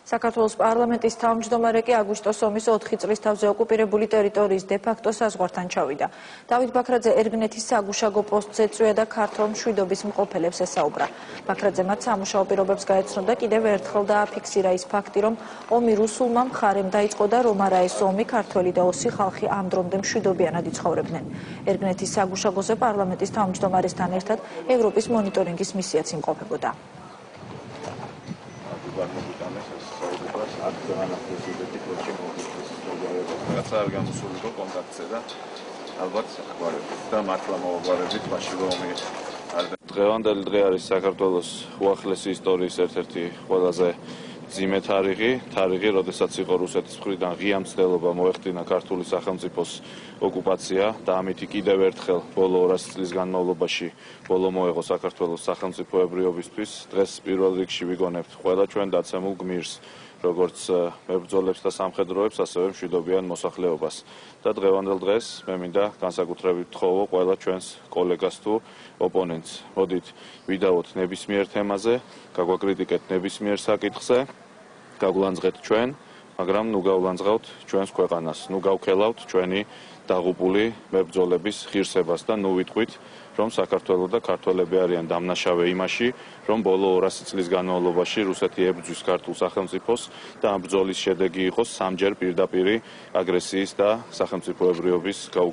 საქართველოს პარლამენტის თავმჯდომარე კი აგვისტოს ომის 4 წლის თავზე ოკუპირებული ტერიტორიის დე-ფაქტო საზღვართან ჩავიდა. დავით ბაქრაძე ერგნეთის საგუშაგო პოსტზე ეწვია და ქართულ მშვიდობის მყოფელებს ესაუბრა. ბაქრაძე მათ სამუშაო პირობებს გაეცნო და კიდევ ერთხელ დააფიქსირა ის ფაქტი, რომ ომი რუსულმა მხარემ დაიწყო და რომ არა ეს ომი ქართველი და ოსი ხალხი ამ დრომდე მშვიდობიანად იცხოვრებდნენ. ერგნეთის საგუშაგოზე პარლამენტის თავმჯდომარესთან ერთად ევროპის მონიტორინგის მისიაც იმყოფებოდა. რაღაცა არ გამოსულიყო კონტაქტზე და ალბათ აგვარებით და მართლა მოვაგვარებით მაშინ რომ დღევანდელი დღე არის საქართველოს უახლესი ისტორიის ერთ-ერთი ყველაზე ძიმე თარიღი, როდესაც იყო რუსეთის მხრიდან ღია მცდელობა მოეხდინა ქართული სახელმწიფოს ოკუპაცია და ამითი კიდევ ერთხელ ბოლო 200 წლის განმავლობაში ბოლო მოეღო საქართველოს სახელმწიფოებრიობისთვის. დღეს პირველ რიგში ვიგონებთ ყველა ჩვენ დაცემულ გმირს, როგორც მებრძოლებს და სამხედროებს, ასევე მშვიდობიან მოსახლეობას. და დღევანდელ დღეს მე მინდა განსაკუთრებით ვთხოვო ყველა ჩვენს კოლეგას თუ ოპონენტს. მოდით ვიდაოთ ნებისმიერ თემაზე, გაგვაკრიტიკეთ ნებისმიერ საკითხზე, გაგვლანძღეთ ჩვენ, მაგრამ ნუ გავლანძღავთ ჩვენს ქვეყანას, ნუ გავქელავთ ჩვენი დაღუპული მებრძოლების ღირსებას და ნუ ვიტყვით, რომ საქართველო და ქართველები არიან დამნაშავე იმაში, რომ ბოლო 200 წლის განმავლობაში რუსეთი ებრძვის ქართულ სახელმწიფოს და ამ ბრძოლის შედეგი იყოს სამჯერ პირდაპირი აგრესიის და სახელმწიფოებრიობის გაუქმება.